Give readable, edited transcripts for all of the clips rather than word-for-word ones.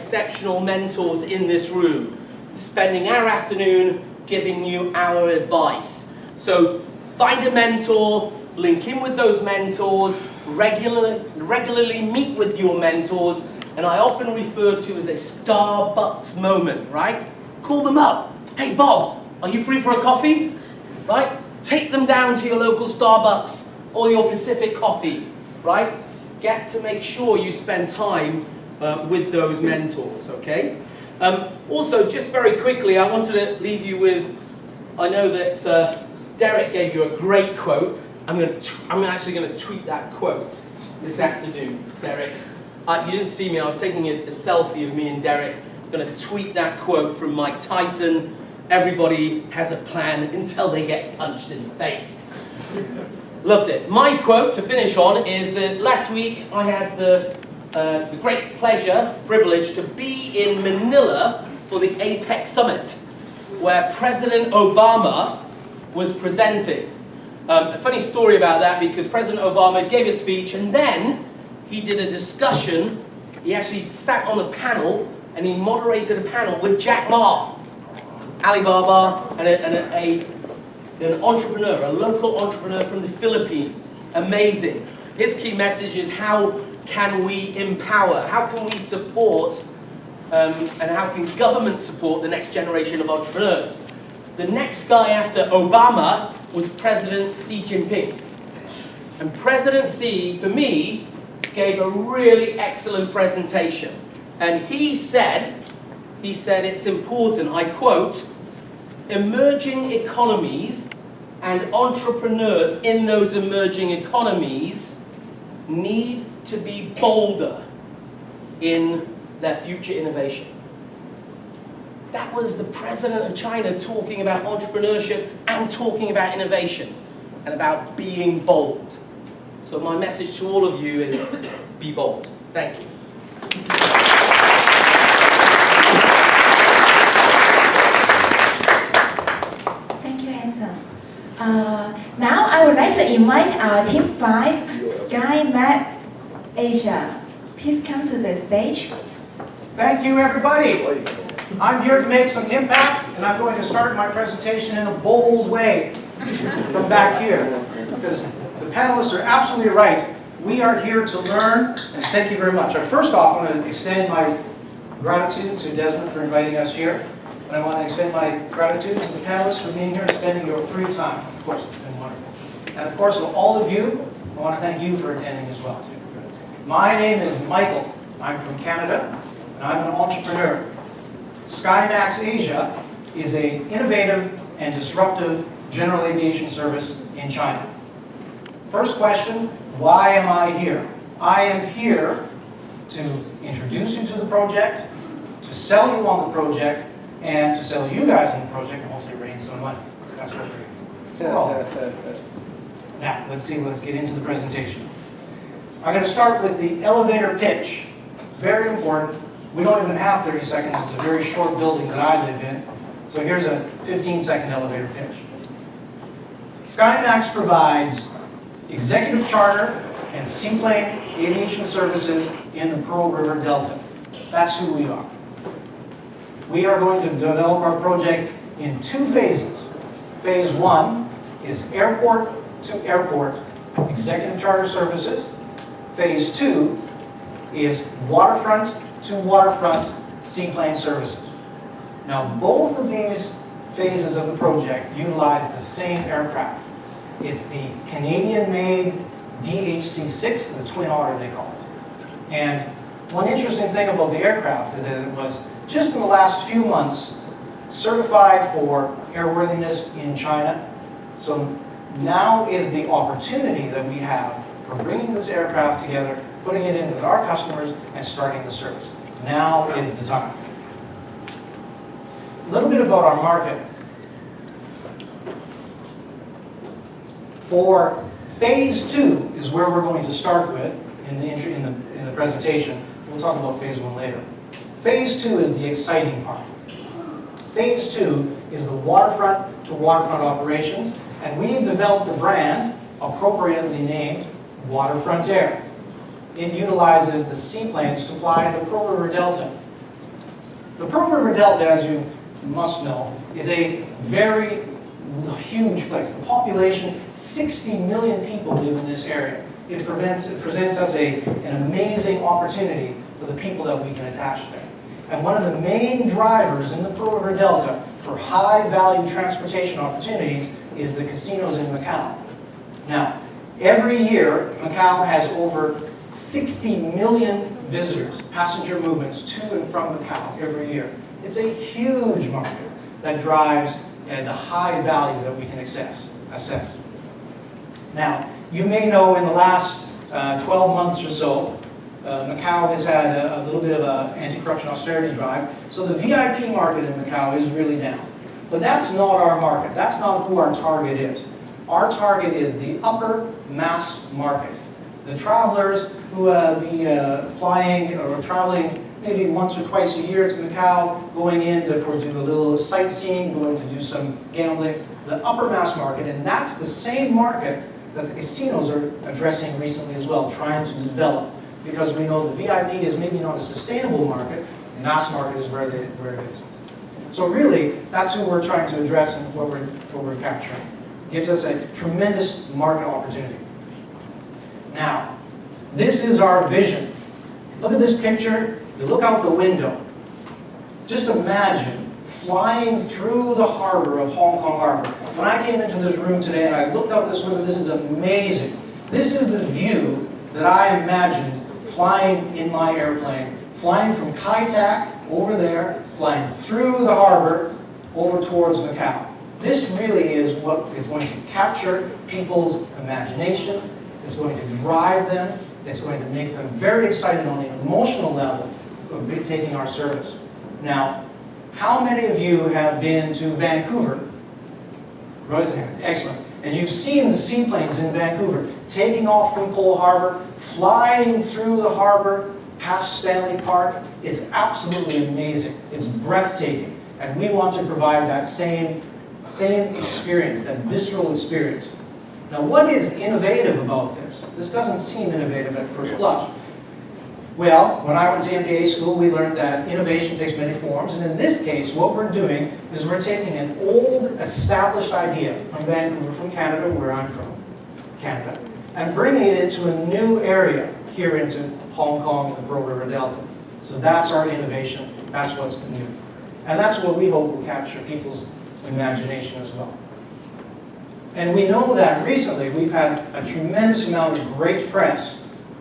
exceptional mentors in this room, spending our afternoon giving you our advice. So find a mentor, link in with those mentors, regularly meet with your mentors, and I often refer to as a Starbucks moment, right? Call them up. Hey Bob, are you free for a coffee? Right? Take them down to your local Starbucks or your Pacific Coffee, right? Get to make sure you spend time with those mentors, okay? Also, just very quickly, I wanted to leave you with, I know that Derek gave you a great quote. I'm actually going to tweet that quote this afternoon, Derek. You didn't see me, I was taking a selfie of me and Derek. I'm going to tweet that quote from Mike Tyson. Everybody has a plan until they get punched in the face. Loved it. My quote to finish on is that last week I had the great privilege to be in Manila for the APEC Summit, where President Obama was presenting. A funny story about that, because President Obama gave a speech and then he did a discussion. He actually sat on a panel and he moderated a panel with Jack Ma, Alibaba, and an entrepreneur, a local entrepreneur from the Philippines. Amazing. His key message is how can we empower, how can we support, and how can government support the next generation of entrepreneurs. The next guy after Obama was President Xi Jinping. And President Xi, for me, gave a really excellent presentation. And he said it's important, I quote, emerging economies and entrepreneurs in those emerging economies need to be bolder in their future innovation. That was the president of China talking about entrepreneurship and talking about innovation and about being bold. So my message to all of you is be bold. Thank you. Now I would like to invite our Team 5, SkyMax Asia. Please come to the stage. Thank you, everybody. I'm here to make some impact, and I'm going to start my presentation in a bold way from back here, because the panelists are absolutely right. We are here to learn, and thank you very much. First off, I want to extend my gratitude to Desmond for inviting us here. And I want to extend my gratitude to the panelists for being here and spending your free time. Of course, it's been wonderful. And of course, to all of you, I want to thank you for attending as well. My name is Michael. I'm from Canada, and I'm an entrepreneur. SkyMax Asia is an innovative and disruptive general aviation service in China. First question, why am I here? I am here to introduce you to the project, to sell you on the project, and to sell you guys on the project and hopefully raise some money. That's what we're here. Now, let's get into the presentation. I'm going to start with the elevator pitch. Very important. We don't even have 30 seconds. It's a very short building that I live in. So here's a 15-second elevator pitch. SkyMax provides executive charter and seaplane aviation services in the Pearl River Delta. That's who we are. We are going to develop our project in 2 phases. Phase 1 is airport to airport executive charter services. Phase 2 is waterfront to waterfront seaplane services. Now, both of these phases of the project utilize the same aircraft. It's the Canadian-made DHC-6, the Twin Otter they call it. And one interesting thing about the aircraft is that it was just in the last few months certified for airworthiness in China. So now is the opportunity that we have for bringing this aircraft together, putting it in with our customers, and starting the service. Now is the time. A little bit about our market. For phase 2 is where we're going to start with in the presentation. We'll talk about phase 1 later. Phase 2 is the exciting part. Phase 2 is the waterfront to waterfront operations, and we've developed a brand appropriately named Waterfront Air. It utilizes the seaplanes to fly in the Pearl River Delta. The Pearl River Delta, as you must know, is a very huge place. The population, 60 million people live in this area. It presents us an amazing opportunity for the people that we can attach there. And one of the main drivers in the Pearl River Delta for high-value transportation opportunities is the casinos in Macau. Now, every year, Macau has over 60 million visitors, passenger movements to and from Macau every year. It's a huge market that drives the high value that we can assess. Now, you may know in the last 12 months or so, Macau has had a little bit of an anti-corruption austerity drive, so the VIP market in Macau is really down. But that's not our market. That's not who our target is. Our target is the upper mass market. The travelers who be flying or traveling maybe once or twice a year to Macau, going in to do a little sightseeing, going to do some gambling, the upper mass market, and that's the same market that the casinos are addressing recently as well, trying to develop, because we know the VIP is maybe not a sustainable market, the mass market is where it is. So really, that's who we're trying to address and what we're capturing. Gives us a tremendous market opportunity. Now, this is our vision. Look at this picture. You look out the window. Just imagine flying through the harbor of Hong Kong Harbor. When I came into this room today and I looked out this window, this is amazing. This is the view that I imagined flying in my airplane, flying from Kai Tak over there, flying through the harbor over towards Macau. This really is what is going to capture people's imagination. It's going to drive them. It's going to make them very excited on the emotional level of taking our service. Now, how many of you have been to Vancouver? Raise your hand. Excellent. And you've seen the seaplanes in Vancouver taking off from Cole Harbor, flying through the harbor, past Stanley Park. It's absolutely amazing. It's breathtaking. And we want to provide that same experience, that visceral experience. Now, what is innovative about this? This doesn't seem innovative at first blush. Well, when I went to MBA school, we learned that innovation takes many forms, and in this case, what we're doing is we're taking an old, established idea from Vancouver, from Canada, where I'm from, Canada, and bringing it into a new area here into Hong Kong, the Pearl River Delta. So that's our innovation. That's what's new. And that's what we hope will capture people's imagination as well. And we know that recently we've had a tremendous amount of great press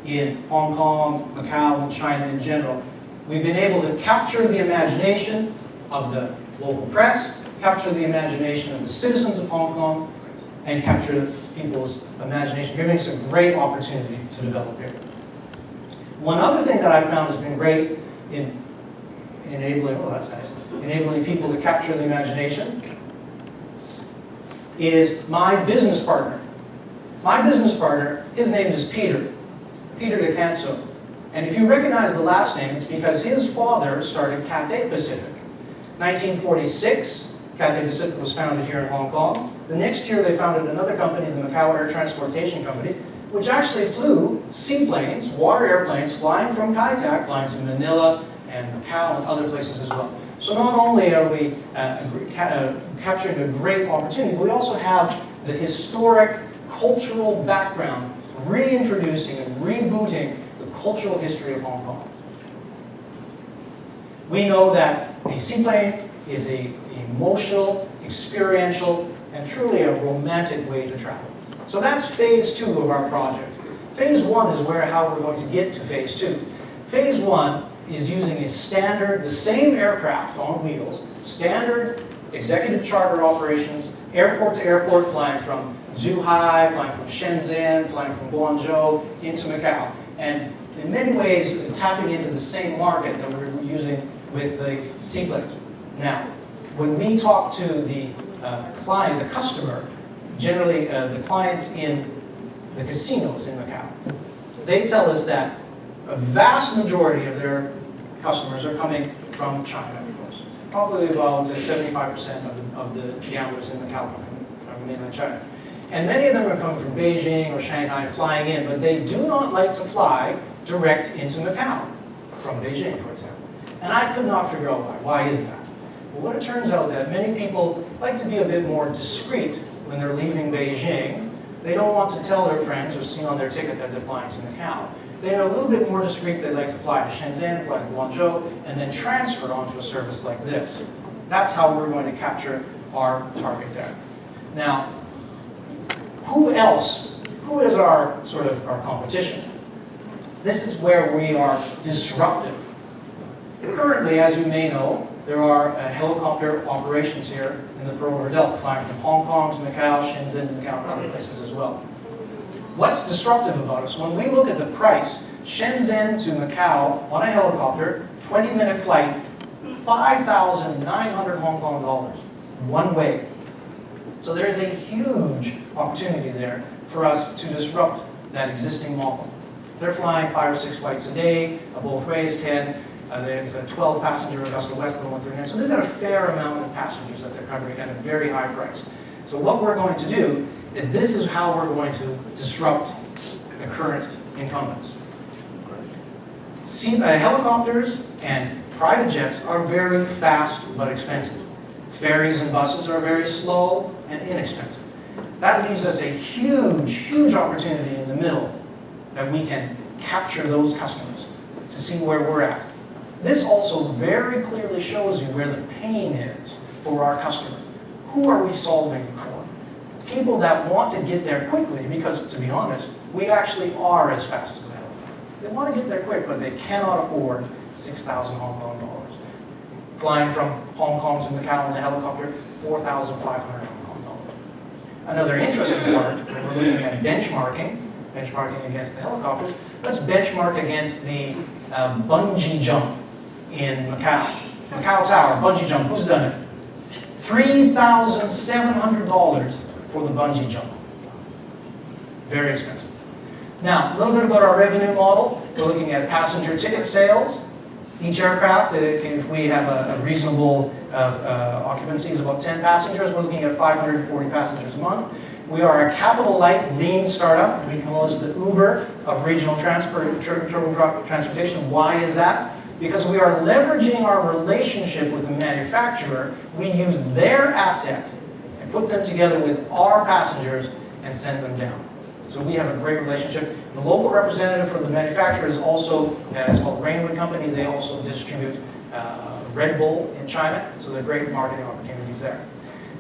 in Hong Kong, Macau, and China in general. We've been able to capture the imagination of the local press, capture the imagination of the citizens of Hong Kong, and capture people's imagination, giving us a great opportunity to develop here. One other thing that I found has been great in enabling people to capture the imagination is my business partner. My business partner, his name is Peter De Canso. And if you recognize the last name, it's because his father started Cathay Pacific. 1946, Cathay Pacific was founded here in Hong Kong. The next year they founded another company, the Macau Air Transportation Company, which actually flew seaplanes, water airplanes, flying from Kai Tak, flying to Manila and Macau and other places as well. So not only are we capturing a great opportunity, but we also have the historic cultural background, reintroducing and rebooting the cultural history of Hong Kong. We know that the seaplane is an emotional, experiential, and truly a romantic way to travel. So that's phase 2 of our project. Phase 1 is how we're going to get to phase 2. Phase 1 is using the same aircraft on wheels, standard executive charter operations, airport to airport, flying from Zhuhai, flying from Shenzhen, flying from Guangzhou into Macau. And in many ways, tapping into the same market that we're using with the seaplanes. Now, when we talk to the client, the customer, generally the clients in the casinos in Macau, they tell us that a vast majority of their customers are coming from China, of course. Probably about 75% of the gamblers in Macau come from mainland China. And many of them are coming from Beijing or Shanghai, flying in, but they do not like to fly direct into Macau from Beijing, for example. And I could not figure out why. Why is that? Well, what it turns out that many people like to be a bit more discreet when they're leaving Beijing. They don't want to tell their friends or see on their ticket that they're flying to Macau. They're a little bit more discreet. They like to fly to Shenzhen, fly to Guangzhou, and then transfer onto a service like this. That's how we're going to capture our target there. Now, who else? Who is our sort of our competition? This is where we are disruptive. Currently, as you may know, there are helicopter operations here in the Pearl River Delta, flying from Hong Kong to Macau, Shenzhen to Macau, and other places as well. What's disruptive about us? When we look at the price, Shenzhen to Macau on a helicopter, 20-minute flight, 5,900 Hong Kong dollars, one way. So there's a huge opportunity there for us to disrupt that existing model. They're flying 5 or 6 flights a day, both ways, 10. There's a 12-passenger Augusta West on 139. So they've got a fair amount of passengers that they're covering at a very high price. So what we're going to do is this is how we're going to disrupt the current incumbents. Helicopters and private jets are very fast but expensive. Ferries and buses are very slow and inexpensive. That leaves us a huge, huge opportunity in the middle that we can capture those customers to see where we're at. This also very clearly shows you where the pain is for our customer. Who are we solving for? People that want to get there quickly, because to be honest, we actually are as fast as them. They want to get there quick, but they cannot afford 6,000 Hong Kong dollars. Flying from Hong Kong to Macau in the helicopter, 4,500 Hong Kong dollars. Another interesting part, when we're looking at benchmarking against the helicopters, let's benchmark against the bungee jump in Macau. Macau Tower, bungee jump, who's done it? $3,700 for the bungee jump. Very expensive. Now, a little bit about our revenue model. We're looking at passenger ticket sales. Each aircraft, if we have a reasonable occupancy is about 10 passengers, we're looking at 540 passengers a month. We are a capital-light, lean startup. We call us the Uber of regional transportation. Why is that? Because we are leveraging our relationship with the manufacturer. We use their asset and put them together with our passengers and send them down. So we have a great relationship. The local representative for the manufacturer is also, it's called Rainwood Company. They also distribute Red Bull in China, so there are great marketing opportunities there.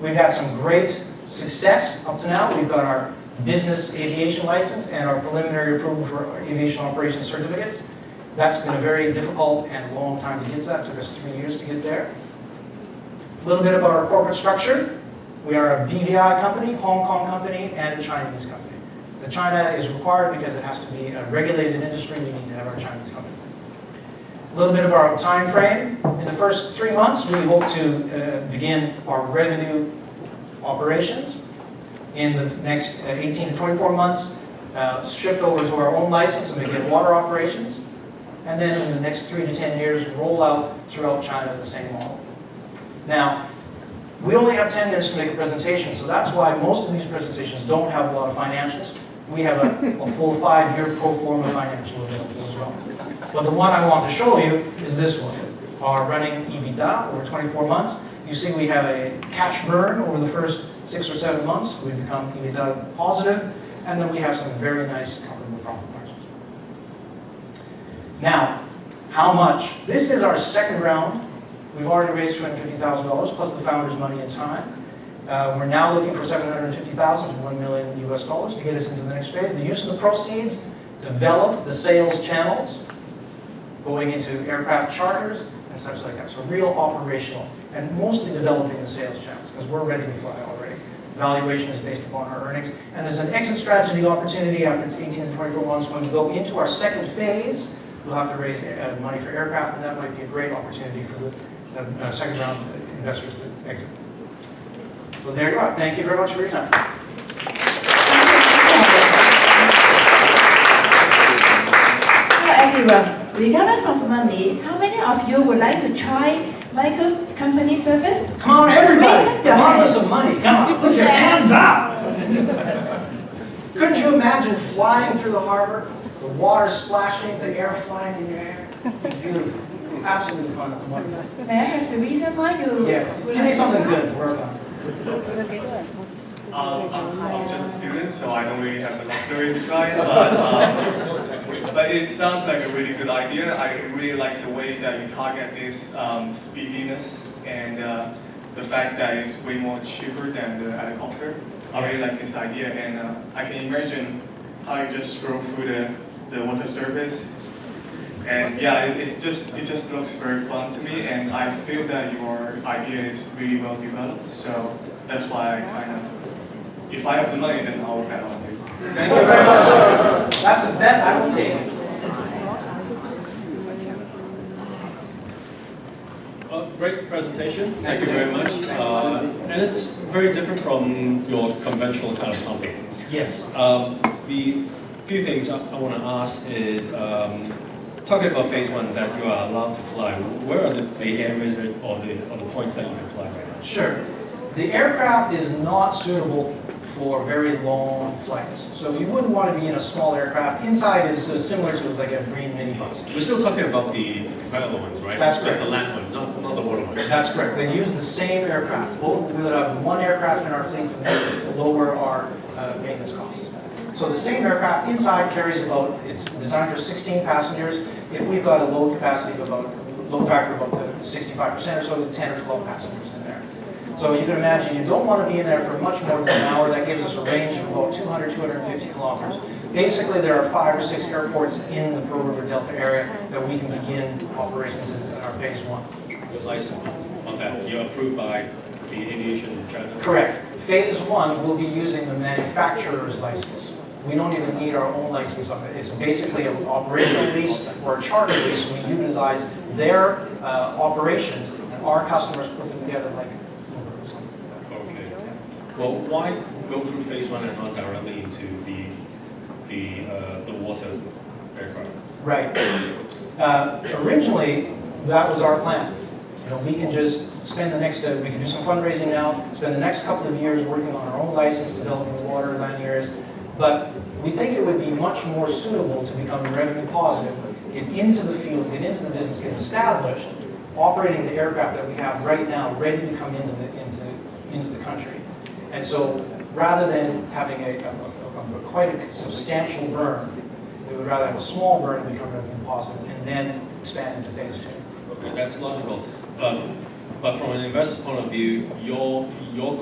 We've had some great success up to now. We've got our business aviation license and our preliminary approval for aviation operations certificates. That's been a very difficult and long time to get to that. It took us 3 years to get there. A little bit about our corporate structure. We are a BVI company, Hong Kong company, and a Chinese company. The China is required because it has to be a regulated industry. We need to have our Chinese company. A little bit about our time frame. In the first 3 months, we hope to begin our revenue operations. In the next 18 to 24 months, shift over to our own license and begin water operations. And then in the next 3 to 10 years, roll out throughout China the same model. Now, we only have 10 minutes to make a presentation, so that's why most of these presentations don't have a lot of financials. We have a full 5-year pro forma financial available as well. But the one I want to show you is this one, our running EBITDA over 24 months. You see we have a cash burn over the first 6 or 7 months. We become EBITDA positive, and then we have some very nice comfortable profit margins. Now, how much? This is our second round. We've already raised $250,000 plus the founder's money and time. We're now looking for $750,000 to $1 million US dollars to get us into the next phase. The use of the proceeds, develop the sales channels, going into aircraft charters and such like that. So real operational and mostly developing the sales channels because we're ready to fly already. Valuation is based upon our earnings. And there's an exit strategy opportunity after 18 to 24 months when we go into our second phase. We'll have to raise money for aircraft, and that might be a great opportunity for the second round investors to exit. So there you are. Thank you very much for your time. Hello everyone. Regardless of money, how many of you would like to try Michael's company service? Come on, everybody. Your Regardless hand. of money, come on, put your hands up. Couldn't you imagine flying through the harbor, the water splashing, the air flying in your hair? Beautiful. Absolutely fun. Wonderful. May I have the reason why you Yeah, would give me like something to good to work on. I'm just a student, so I don't really have the luxury to try it, but it sounds like a really good idea. I really like the way that you target this speediness and the fact that it's way more cheaper than the helicopter. I really like this idea, and I can imagine how you just scroll through the water surface. And yeah, it just looks very fun to me, and I feel that your idea is really well developed. So that's why I kind of, if I have the money, then I'll bet on you. Thank you very much. That's a bet I will take. Great presentation. Thank you very much. And it's very different from your conventional kind of pumping. Yes. The few things I want to ask is, talking about phase one that you are allowed to fly, where are the areas or the points that you can fly right now? Sure. The aircraft is not suitable for very long flights. So you wouldn't want to be in a small aircraft. Inside is similar to like a green minibus. We're still talking about the competitor ones, right? That's Like correct. the land ones, not the water ones. That's correct. They use the same aircraft. Both we would have one aircraft in our fleet to lower our maintenance costs. So the same aircraft inside carries about, it's designed for 16 passengers. If we've got a load capacity of load factor of about 65% or so, 10 or 12 passengers in there. So you can imagine you don't want to be in there for much more than an hour. That gives us a range of about 200, 250 kilometers. Basically, there are 5 or 6 airports in the Pearl River Delta area that we can begin operations in our phase one. Your license on that, you're approved by the aviation in China? Correct. Phase one will be using the manufacturer's license. We don't even need our own license on it. It's basically an operational lease or a charter lease. We utilize their operations, and our customers put them together like Uber or something like that. Okay. Well, why go through phase one and not directly into the water aircraft? Right. Originally, that was our plan. You know, we can just spend the next, we can do some fundraising now, spend the next couple of years working on our own license, developing the water landing areas. But we think it would be much more suitable to become revenue positive, get into the field, get into the business, get established, operating the aircraft that we have right now, ready to come into the country. And so, rather than having quite a substantial burn, we would rather have a small burn and become revenue positive, and then expand into phase two. Okay, that's logical. But from an investor point of view, your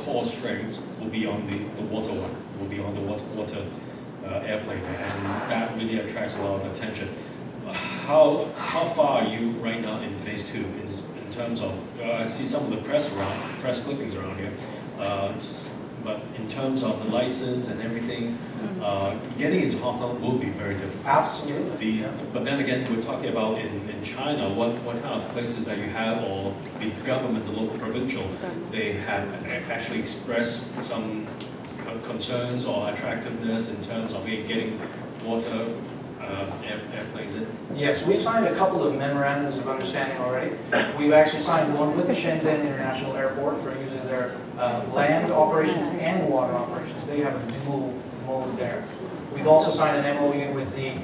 core strengths will be on the water one, will be on the water airplane, and that really attracts a lot of attention. How far are you right now in phase two in terms of? I see some of the press clippings around here, but in terms of the license and everything, getting into Hong Kong will be very difficult. Absolutely. But then again, we're talking about in China, what kind of places that you have, or the government, the local provincial, they have actually expressed some concerns or attractiveness in terms of getting water airplanes in? Yes, we've signed a couple of memorandums of understanding already. We've actually signed one with the Shenzhen International Airport for using their land operations and water operations. They have a dual mode there. We've also signed an MOU with the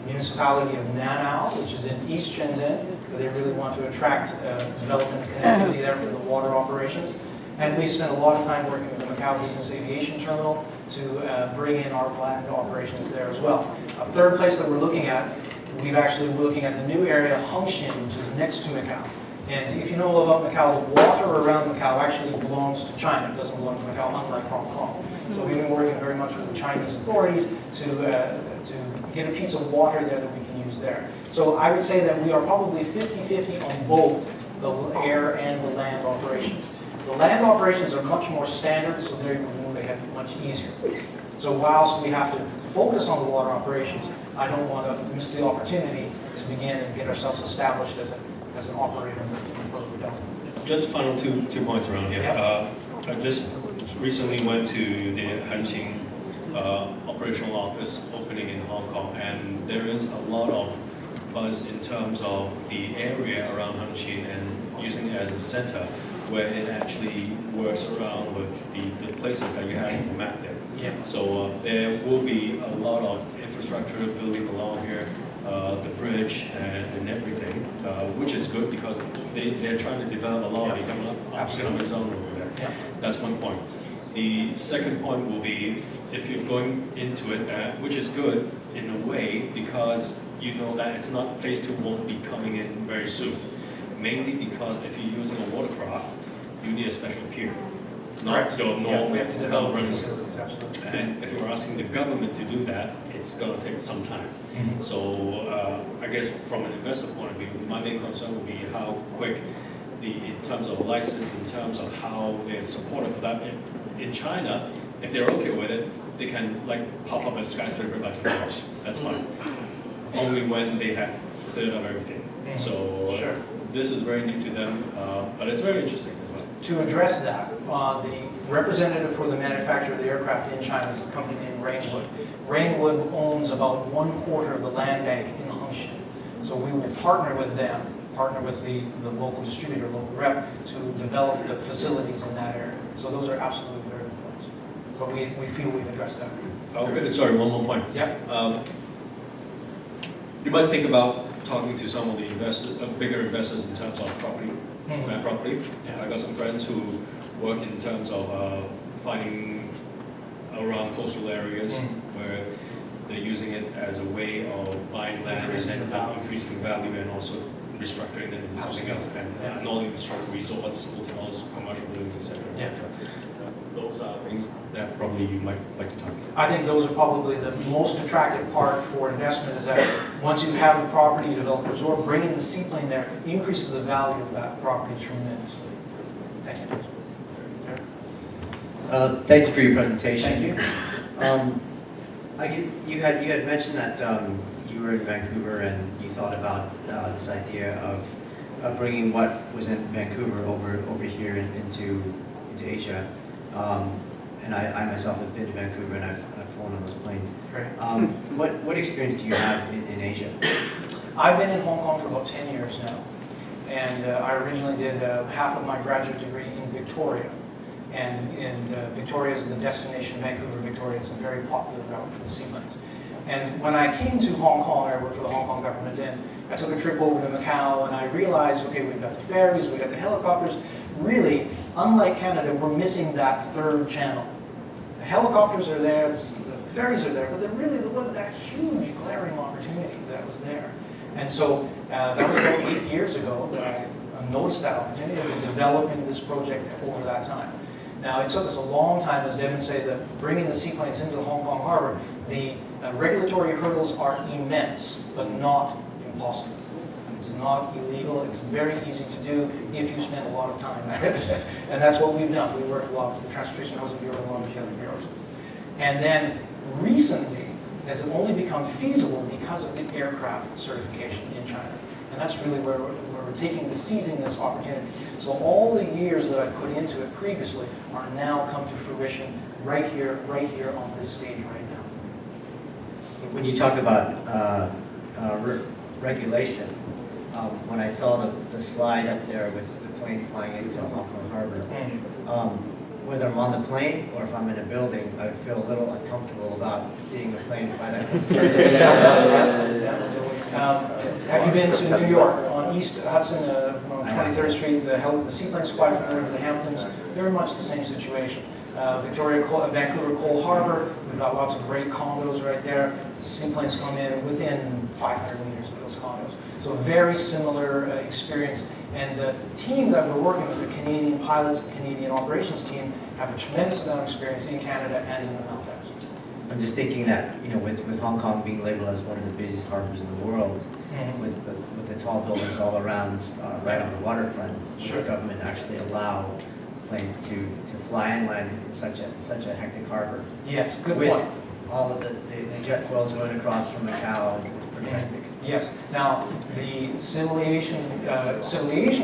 municipality of Nanao, which is in East Shenzhen. They really want to attract development and connectivity there for the water operations. And we spent a lot of time working with the Macau Business Aviation Terminal to bring in our land operations there as well. A third place that we're looking at, we're looking at the new area, Hengqin, which is next to Macau. And if you know about Macau, the water around Macau actually belongs to China. It doesn't belong to Macau, unlike Hong Kong. So we've been working very much with the Chinese authorities to get a piece of water there that we can use there. So I would say that we are probably 50-50 on both the air and the land operations. The land operations are much more standard, so they move ahead much easier. So whilst we have to focus on the water operations, I don't want to miss the opportunity to begin and get ourselves established as an operator in the Pearl River Delta. Just final two points around here. Yeah. I just recently went to the Hengqin operational office opening in Hong Kong, and there is a lot of buzz in terms of the area around Hengqin and using it as a center where it actually works around with the places that you have in the map there. Yeah. So there will be a lot of infrastructure building along here, the bridge and everything, which is good because they're trying to develop a lot of economic zone over there. Yeah. That's one point. The second point will be if you're going into it, which is good in a way because you know that it's not phase 2 won't be coming in very soon. Mainly because if you're using a watercraft, you need a special pier. Not your normal we have to develop the run. facilities, absolutely. And if you're asking the government to do that, it's going to take some time. So I guess from an investor point of view, my main concern will be how quick, in terms of license, in terms of how they're supported for that. In China, if they're okay with it, they can like pop up a skyscraper by tomorrow. That's fine. Only when they have cleared up everything. So Sure. this is very new to them, but it's very interesting as well. To address that, the representative for the manufacturer of the aircraft in China is a company named Rainwood. Rainwood owns about 1/4 of the land bank in Hengqin. So we will partner with them, partner with the local distributor, local rep, to develop the facilities in that area. So those are absolutely very good points. But we feel we've addressed that. Okay, sorry, one more point. Yep. You might think about talking to some of the investors, bigger investors in terms of property, land property. I got some friends who work in terms of finding around coastal areas where they're using it as a way of buying land Increasing and the value. increasing value and also restructuring them into something else. And not infrastructure, resorts, hotels, commercial buildings, etc. Those are things that probably you might like to talk about. I think those are probably the most attractive part for investment is that once you have the property, you develop a resort, bringing the seaplane there increases the value of that property tremendously. Thank you. Thank you for your presentation. Thank you. I guess you had mentioned that you were in Vancouver and you thought about this idea of bringing what was in Vancouver over here into Asia. And I myself have been to Vancouver and I've flown on those planes. Great. What experience do you have in Asia? I've been in Hong Kong for about 10 years now. And I originally did half of my graduate degree in Victoria. And Victoria is the destination, Vancouver, Victoria. It's a very popular route for the seaplanes. And when I came to Hong Kong, I worked for the Hong Kong government, and I took a trip over to Macau, and I realized, okay, we've got the ferries, we've got the helicopters. Really, unlike Canada, we're missing that third channel. The helicopters are there, the ferries are there, but there really was that huge glaring opportunity that was there. And so that was about 8 years ago that I noticed that opportunity and been developing this project over that time. Now, it took us a long time, as Devin said, that bringing the seaplanes into the Hong Kong harbor, the regulatory hurdles are immense, but not impossible. It's not illegal, it's very easy to do if you spend a lot of time at it. And that's what we've done. We work a lot with the Transportation Housing Bureau and a lot of the other bureaus. And then recently, has it only become feasible because of the aircraft certification in China. And that's really where we're seizing this opportunity. So all the years that I've put into it previously are now come to fruition right here on this stage right now. When you talk about regulation, when I saw the slide up there with the plane flying into Hong Kong Harbor, whether I'm on the plane or if I'm in a building, I would feel a little uncomfortable about seeing the plane fly that close. Have you been to New York on East Hudson, on 23rd Street? The seaplanes fly from there to the Hamptons. Very much the same situation. Vancouver Cole Harbor, we've got lots of great condos right there. The seaplanes come in within 500 meters of those condos. So very similar experience. And the team that we're working with, the Canadian pilots, the Canadian operations team, have a tremendous amount of experience in Canada and in the Maldives. I'm just thinking that, with Hong Kong being labeled as one of the busiest harbors in the world, with the tall buildings all around, right on the waterfront, Sure. the government actually allow planes to fly and land in such a hectic harbor. Yes, good with point. all of the jet foils going across from Macau, it's pretty hectic. Yes. Now, the Civil Aviation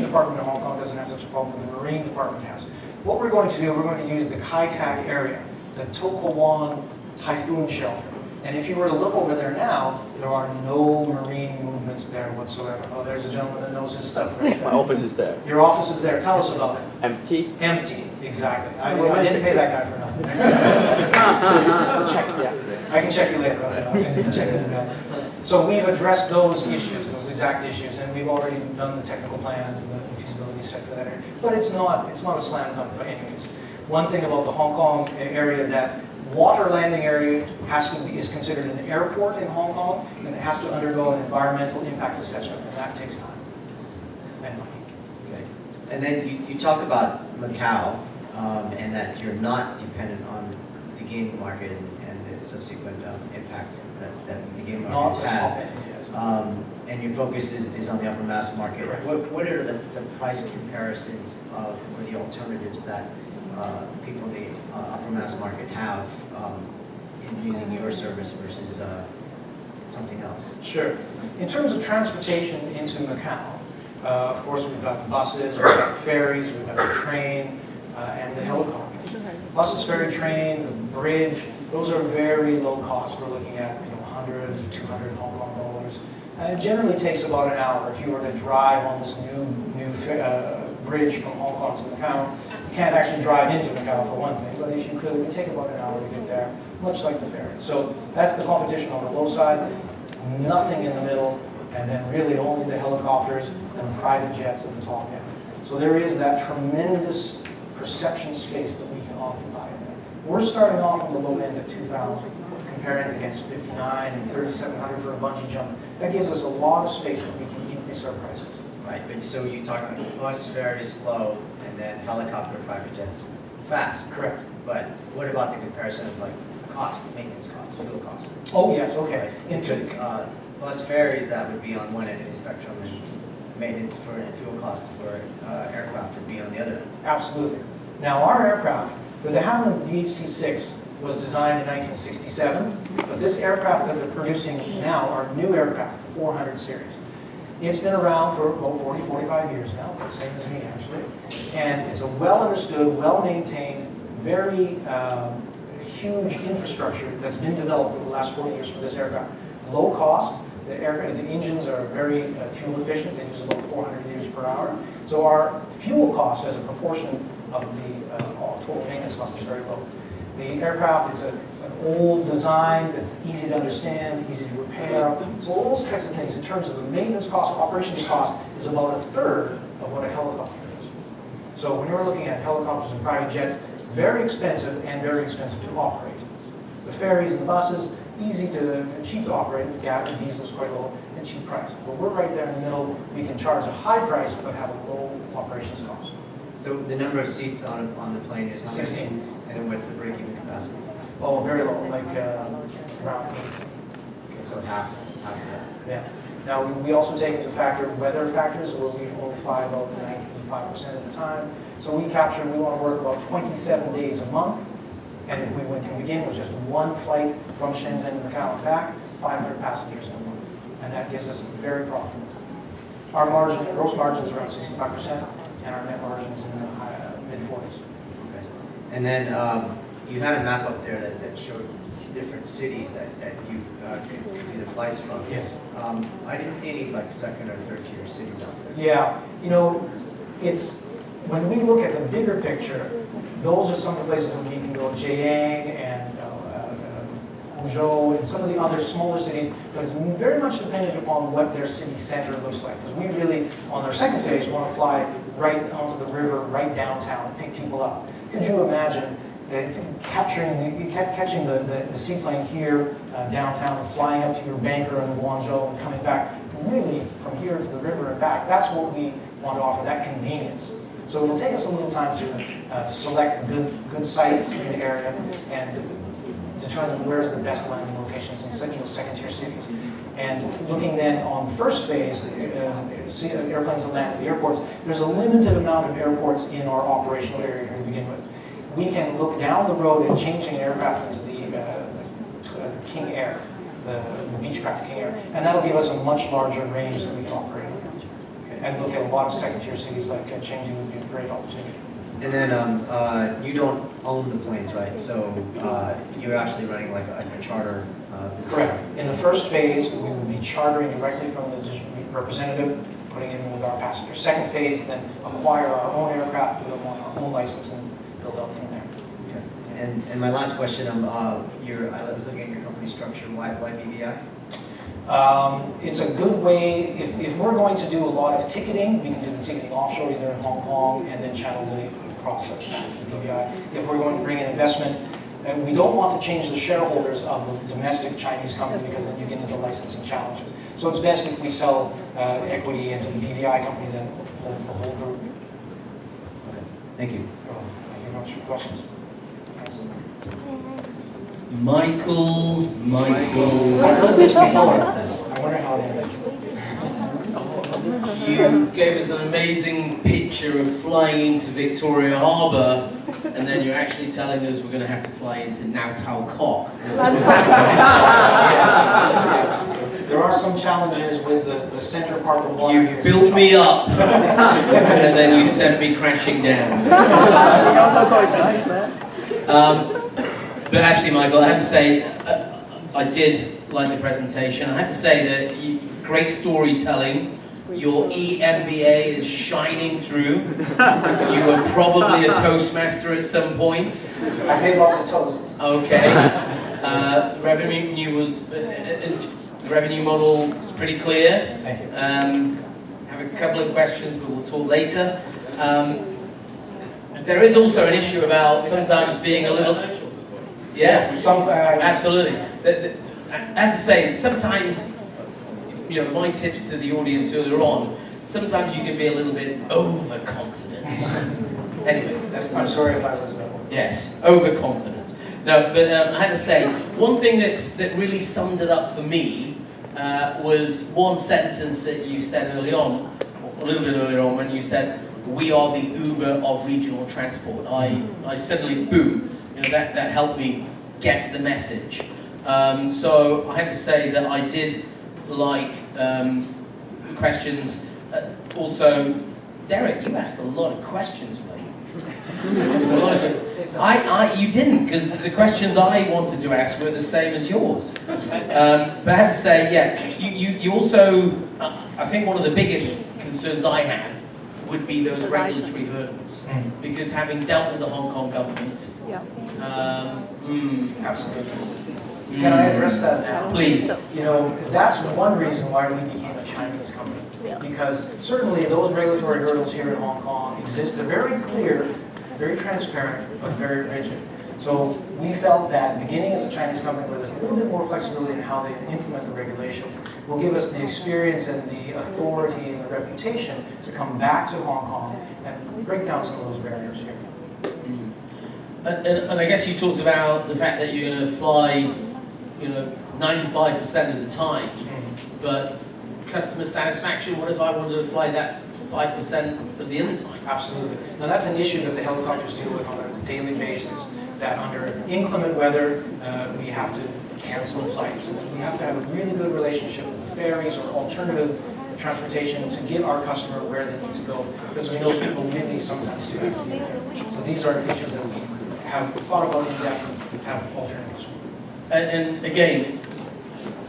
Department of Hong Kong doesn't have such a problem, the Marine Department has. What we're going to do, we're going to use the Kai Tak area, the To Kwa Wan Typhoon Shelter, And if you were to look over there now, there are no marine movements there whatsoever. Oh, there's a gentleman that knows his stuff right My there. office is there. Your office is there. Tell us about it. Empty. Empty, exactly. I didn't pay that guy for nothing. Check, yeah. I can check you later. I'll send you the check in the mail. So we've addressed those issues, those exact issues, and we've already done the technical plans and the feasibility study for that area. But it's not a slam dunk by any means. One thing about the Hong Kong area, that water landing area is considered an airport in Hong Kong, and it has to undergo an environmental impact assessment, and that takes time and money. Okay. And then you talk about Macau, and that you're not dependent on the gaming market and the subsequent impact that the gaming Not market the has top had. end, yes. And your focus is on the upper mass market. Correct. What are the price comparisons or the alternatives that people in the upper mass market have in using your service versus something else? Sure. In terms of transportation into Macau, of course, we've got buses, we've got ferries, we've got the train, and the helicopters. Buses, ferry, train, the bridge, those are very low cost. We're looking at 100 to 200 Hong Kong dollars. It generally takes about an hour. If you were to drive on this new bridge from Hong Kong to Macau, you can't actually drive into Macau for one thing, but if you could, it would take about an hour to get there, much like the ferry. So that's the competition on the low side, nothing in the middle, and then really only the helicopters and the private jets at the top end. So there is that tremendous perception space that we can occupy in there. We're starting off on the low end at 2,000, comparing against 59 and 3,700 for a bungee jump. That gives us a lot of space that we can increase our prices. Right, but so you talk about bus very slow and then helicopter private jets fast. Correct. But what about the comparison of like cost, maintenance costs, fuel costs? Oh, yes, okay. Because bus ferries, that would be on one end of the spectrum, and maintenance for and fuel costs for aircraft would be on the other end. Absolutely. Now, our aircraft, the de Havilland DHC-6 was designed in 1967, but this aircraft that they're producing now are new aircraft, the 400 series. It's been around for about 40, 45 years now, the same as me actually, and it's a well-understood, well-maintained, very huge infrastructure that's been developed over the last 40 years for this aircraft. Low cost, the engines are very fuel efficient, they use about 400 liters per hour, so our fuel cost as a proportion of the total maintenance cost is very low. The aircraft is an old design that's easy to understand, easy to repair. So all those kinds of things in terms of the maintenance cost, operations cost, is about a third of what a helicopter is. So when you're looking at helicopters and private jets, very expensive and very expensive to operate. The ferries and the buses, cheap to operate, gas and diesel is quite low, and cheap price. But we're right there in the middle. We can charge a high price but have a low operations cost. So the number of seats on the plane is how many? 16. And then what's the break-even capacity? Oh, very low, like around. Okay, so half of that. Yeah. Now, we also take into factor weather factors, where we only fly about 95% of the time. So we want to work about 27 days a month. And if we can begin with just one flight from Shenzhen to Macau and back, 500 passengers in a month. And that gives us very profitable. Our gross margin is around 65%, and our net margin is in the mid-40s. Okay. And then you had a map up there that showed different cities that you could do the flights from. Yes. I didn't see any like second or third tier cities out there. Yeah, when we look at the bigger picture, those are some of the places that we can go, Jieyang and Huzhou and some of the other smaller cities, but it's very much dependent upon what their city center looks like. Because we really, on our second phase, want to fly right onto the river, right downtown, and pick people up. Could you imagine that catching the seaplane here downtown, and flying up to your banker in Guangzhou and coming back, really from here to the river and back? That's what we want to offer, that convenience. So it'll take us a little time to select good sites in the area and determine where's the best landing locations in second-tier cities. And looking then on the first phase, airplanes that land at the airports, there's a limited amount of airports in our operational area here to begin with. We can look down the road at changing an aircraft into the King Air, the Beechcraft King Air, and that'll give us a much larger range that we can operate on. And look at a lot of second-tier cities like Chengdu would be a great opportunity. And then you don't own the planes, right? So you're actually running like a charter business? Correct. In the first phase, we will be chartering directly from the representative, putting it in with our passengers. Second phase, then acquire our own aircraft, put them on our own license, and build up from there. Okay. And my last question, I was looking at your company structure. Why BVI? It's a good way, if we're going to do a lot of ticketing, we can do the ticketing offshore, either in Hong Kong, and then channel the process back to the BVI. If we're going to bring in investment, we don't want to change the shareholders of the domestic Chinese company, because then you get into licensing challenges. So it's best if we sell equity into the BVI company that holds the whole group. Okay. Thank you. Thank you very much for questions. Michael. I've heard this before. I wonder how it ended. You gave us an amazing picture of flying into Victoria Harbour, and then you're actually telling us we're going to have to fly into Nau Tau Kok. There are some challenges with the center part of the water. You built me up, and then you sent me crashing down. But actually, Michael, I have to say, I did like the presentation. I have to say that great storytelling. Your EMBA is shining through. You were probably a Toastmaster at some point. I made lots of toasts. Okay. The revenue model is pretty clear. Thank you. I have a couple of questions, but we'll talk later. There is also an issue about sometimes being a little... Yes, absolutely. I have to say, sometimes, my tips to the audience earlier on, sometimes you can be a little bit overconfident. Anyway, I'm sorry if I was... Yes, overconfident. No, but I had to say, one thing that really summed it up for me was one sentence that you said early on, a little bit earlier on, when you said, "We are the Uber of regional transport." I suddenly, boom, that helped me get the message. So I have to say that I did like the questions. Also, Derek, you asked a lot of questions, mate. You didn't, because the questions I wanted to ask were the same as yours. But I have to say, yeah, you also, I think one of the biggest concerns I have would be those regulatory hurdles. Because having dealt with the Hong Kong government, Absolutely. Can I address that? Please. That's one reason why we became a Chinese company. Because certainly those regulatory hurdles here in Hong Kong exist. They're very clear, very transparent, but very rigid. So we felt that beginning as a Chinese company where there's a little bit more flexibility in how they implement the regulations will give us the experience and the authority and the reputation to come back to Hong Kong and break down some of those barriers here. And I guess you talked about the fact that you're going to fly, 95% of the time, but customer satisfaction, what if I wanted to fly that 5% of the other time? Absolutely. Now that's an issue that the helicopters deal with on a daily basis, that under inclement weather, we have to cancel flights. We have to have a really good relationship with the ferries or alternative transportation to get our customer where they need to go, because we know people really sometimes do have to be there. So these are issues that we have thought about in depth and have alternatives. And again,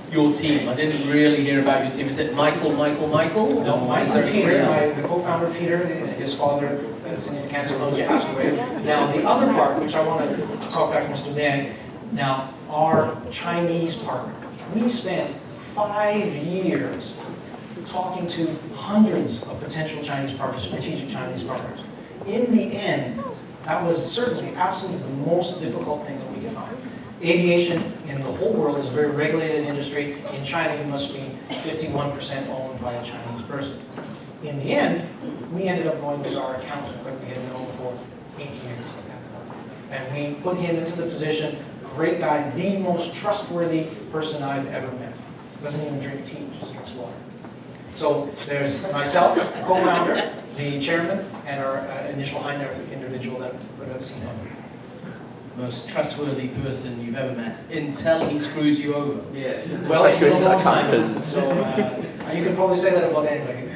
your team, I didn't really hear about your team. Is it Michael? No, Or is Michael there Peter, somebody else? the co-founder Peter, his father is in cancer, who's passed away. Now the other part, which I want to talk back to Mr. Deng, now our Chinese partner, we spent 5 years talking to hundreds of potential Chinese partners, strategic Chinese partners. In the end, that was certainly absolutely the most difficult thing that we could find. Aviation in the whole world is a very regulated industry. In China, it must be 51% owned by a Chinese person. In the end, we ended up going with our accountant that we had known for 8 years at that point. And we put him into the position, great guy, the most trustworthy person I've ever met. Doesn't even drink tea, just drinks water. So there's myself, the co-founder, the chairman, and our initial high net worth individual that put us in. Most trustworthy person you've ever met until he screws you over. Yeah. Well, it's been a long time. So you can probably say that about anybody.